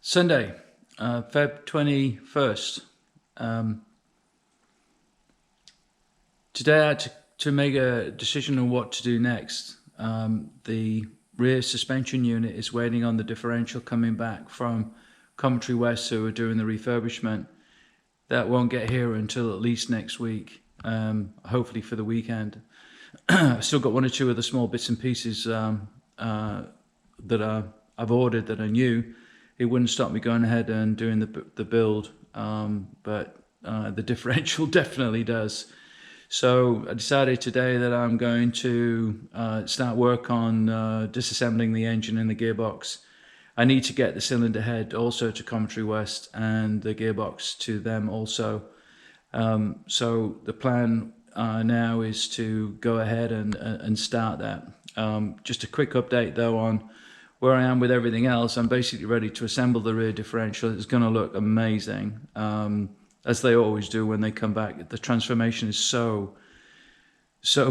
Sunday, Feb 21st. Today I had to make a decision on what to do next. The rear suspension unit is waiting on the differential coming back from Coventry West, who are doing the refurbishment. That won't get here until at least next week, hopefully for the weekend. I've still got one or two other small bits and pieces that I've ordered that are new. It wouldn't stop me going ahead and doing the build, but the differential definitely does. So I decided today that I'm going to start work on disassembling the engine and the gearbox. I need to get the cylinder head also to Coventry West and the gearbox to them also. So the plan now is to go ahead and start that. Just a quick update though on where I am with everything else. I'm basically ready to assemble the rear differential. It's going to look amazing, as they always do when they come back. The transformation is so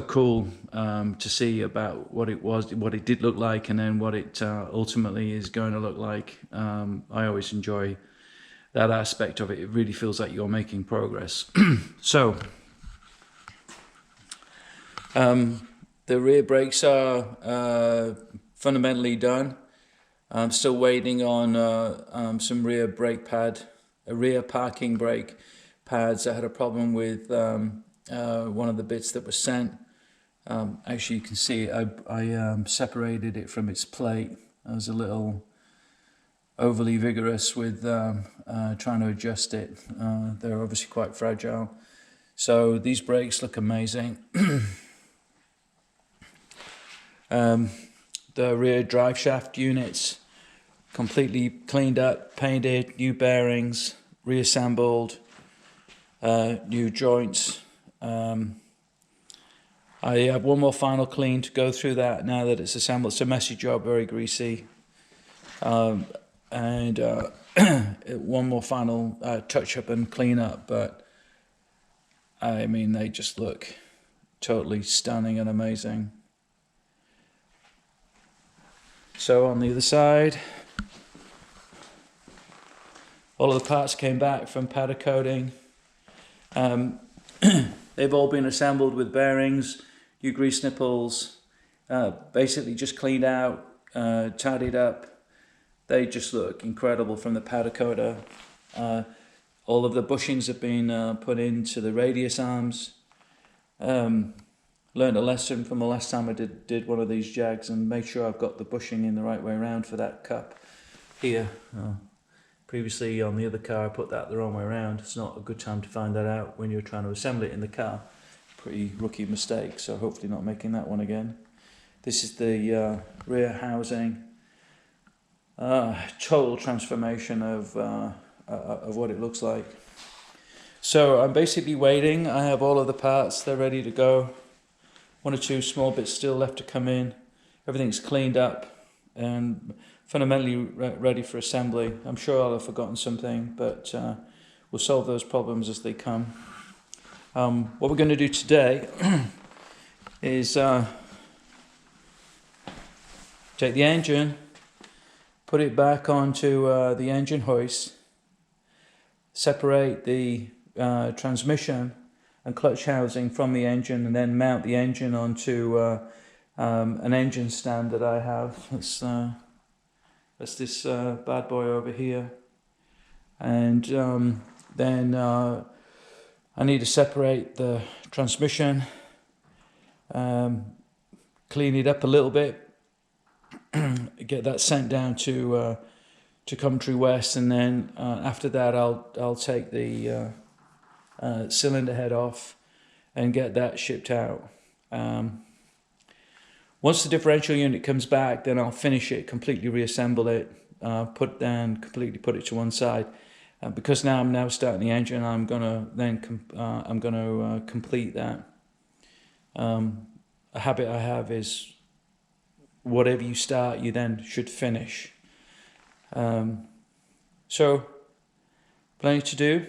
cool to see about what it did look like, and then what it ultimately is going to look like. I always enjoy that aspect of it. It really feels like you're making progress. So the rear brakes are fundamentally done. I'm still waiting on some rear parking brake pads. I had a problem with one of the bits that was sent. Actually, you can see I separated it from its plate. I was a little overly vigorous with trying to adjust it. They're obviously quite fragile. So these brakes look amazing. The rear drive shaft units completely cleaned up, painted, new bearings, reassembled, new joints. I have one more final clean to go through that now that it's assembled. It's a messy job, very greasy. And one more final touch up and clean up, but I mean, they just look totally stunning and amazing. So on the other side, all of the parts came back from powder coating. They've all been assembled with bearings, new grease nipples, basically just cleaned out, tidied up. They just look incredible from the powder coater. All of the bushings have been put into the radius arms. Learned a lesson from the last time I did one of these Jags, and made sure I've got the bushing in the right way around for that cup here. Previously on the other car I put that the wrong way around. It's not a good time to find that out when you're trying to assemble it in the car. Pretty rookie mistake, so hopefully not making that one again. This is the rear housing. Total transformation of what it looks like. So I'm basically waiting. I have all of the parts, they're ready to go. One or two small bits still left to come in. Everything's cleaned up and fundamentally ready for assembly. I'm sure I'll have forgotten something, but we'll solve those problems as they come. What we're going to do today is take the engine, put it back onto the engine hoist, separate the transmission and clutch housing from the engine, and then mount the engine onto an engine stand that I have. That's this bad boy over here. And then I need to separate the transmission, clean it up a little bit, get that sent down to Coventry West, and then after that I'll take the cylinder head off and get that shipped out. Once the differential unit comes back, then I'll finish it, completely reassemble it, completely put it to one side. Because now I'm starting the engine, I'm gonna then complete that. A habit I have is whatever you start, you then should finish. So plenty to do.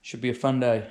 Should be a fun day.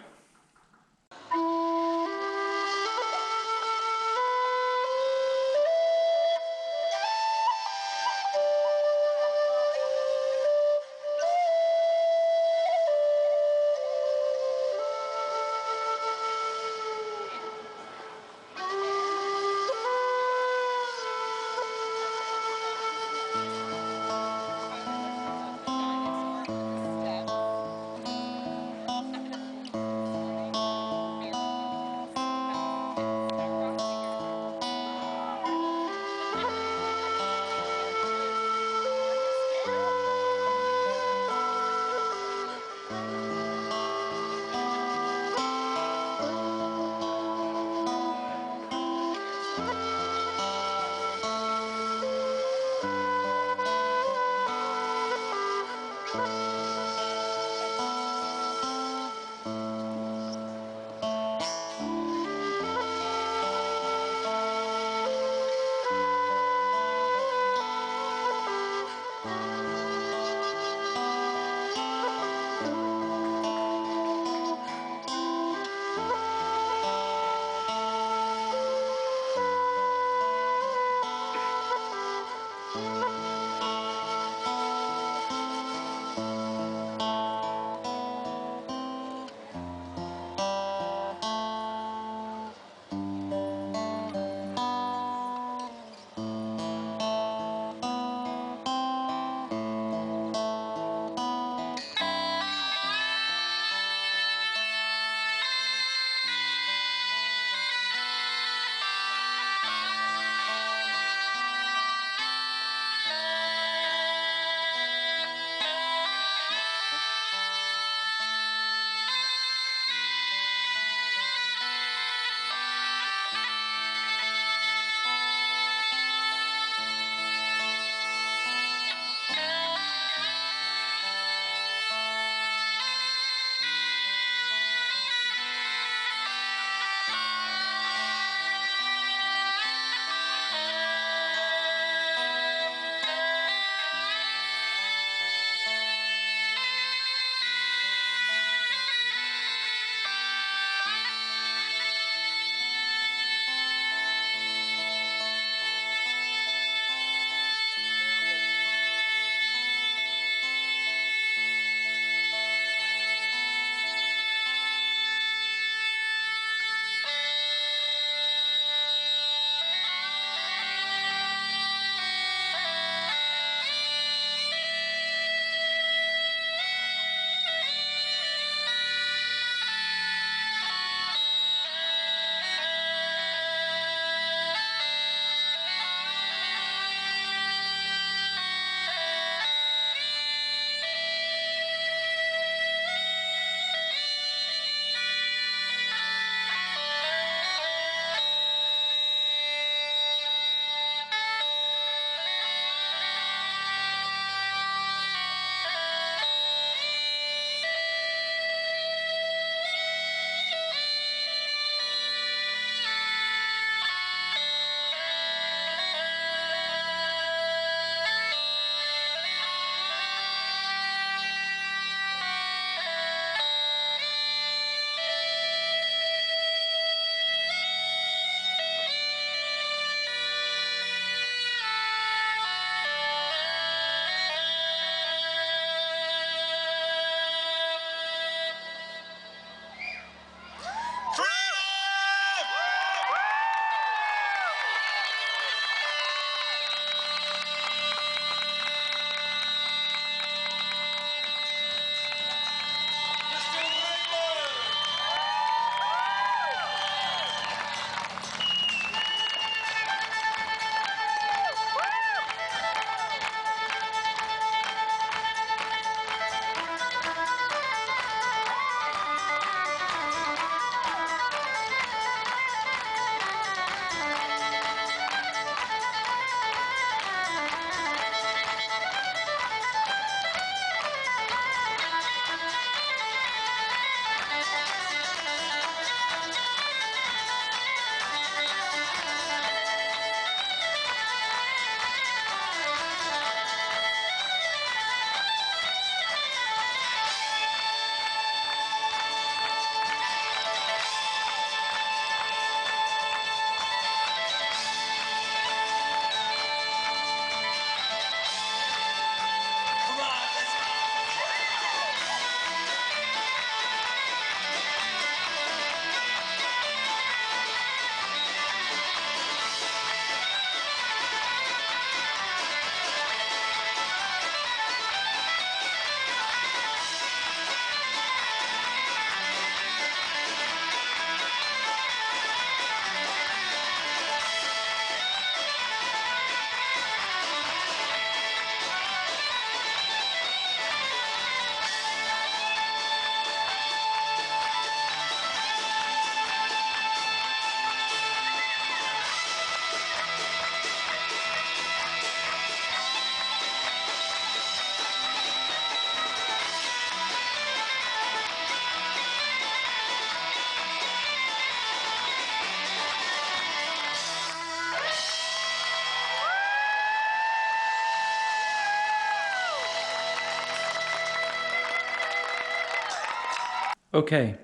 Okay,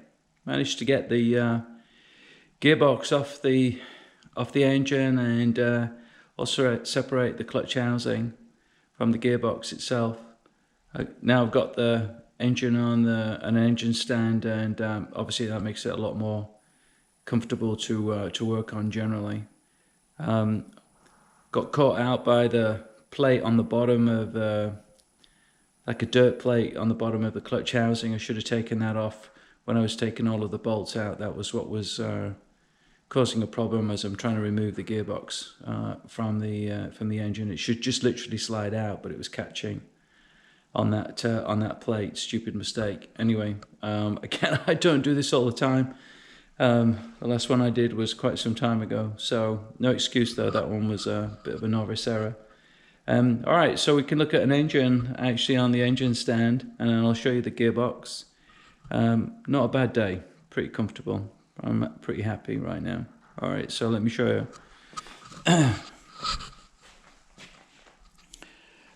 managed to get the gearbox off the engine, and also separate the clutch housing from the gearbox itself. Now I've got the engine on an engine stand, and obviously that makes it a lot more comfortable to work on generally. Got caught out by the plate on the bottom of like a dirt plate on the bottom of the clutch housing. I should have taken that off when I was taking all of the bolts out. That was what was causing a problem as I'm trying to remove the gearbox from the engine. It should just literally slide out, but it was catching on that plate. Stupid mistake. Anyway, again, I don't do this all the time. The last one I did was quite some time ago, so no excuse though. That one was a bit of a novice error. Alright, so we can look at an engine actually on the engine stand, and then I'll show you the gearbox. Not a bad day, pretty comfortable. I'm pretty happy right now. Alright, so let me show you.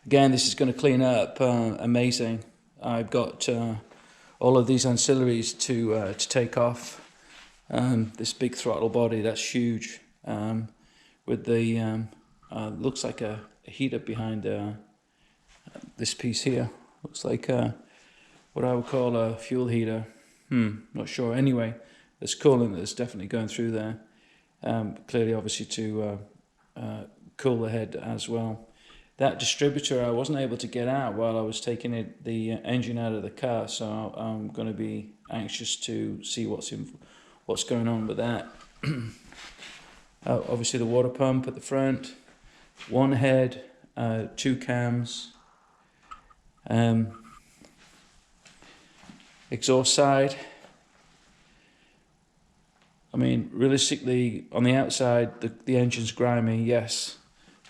Again, this is going to clean up amazing. I've got all of these ancillaries to take off. This big throttle body, that's huge, with the looks like a heater behind this piece here. Looks like what I would call a fuel heater. Not sure. Anyway, there's coolant that's definitely going through there. Clearly, obviously, to cool the head as well. That distributor I wasn't able to get out while I was taking the engine out of the car, so I'm going to be anxious to see what's going on with that. Obviously, the water pump at the front. One head, 2 cams, exhaust side. I mean, realistically, on the outside, the engine's grimy, yes,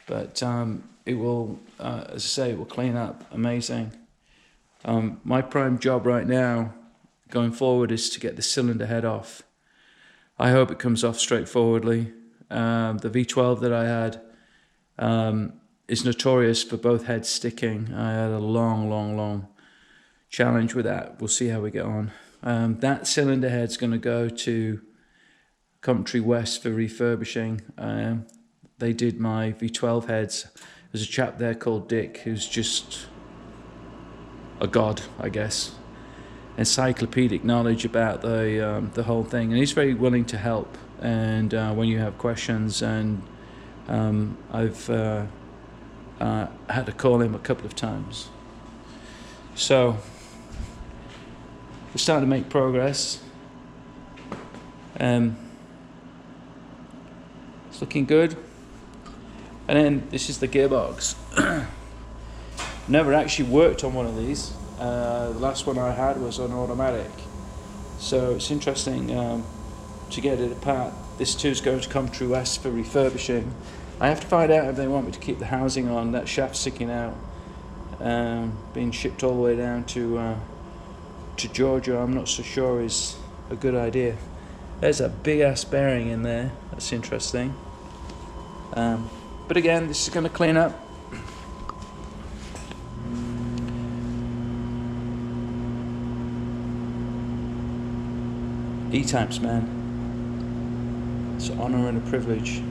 but it will, as I say, it will clean up amazing. My prime job right now, going forward, is to get the cylinder head off. I hope it comes off straightforwardly. The V12 that I had is notorious for both heads sticking. I had a long challenge with that. We'll see how we get on. That cylinder head's going to go to Coventry West for refurbishing. They did my V12 heads. There's a chap there called Dick who's just a god, I guess. Encyclopedic knowledge about the whole thing, and he's very willing to help. And when you have questions, and I've had to call him a couple of times. So we're starting to make progress. It's looking good. And then this is the gearbox. Never actually worked on one of these. The last one I had was an automatic. So it's interesting to get it apart. This too is going to Coventry West for refurbishing. I have to find out if they want me to keep the housing on. That shaft sticking out, being shipped all the way down to Georgia, I'm not so sure is a good idea. There's a big ass bearing in there. That's interesting. But again, this is going to clean up. E-types, man. It's an honor and a privilege.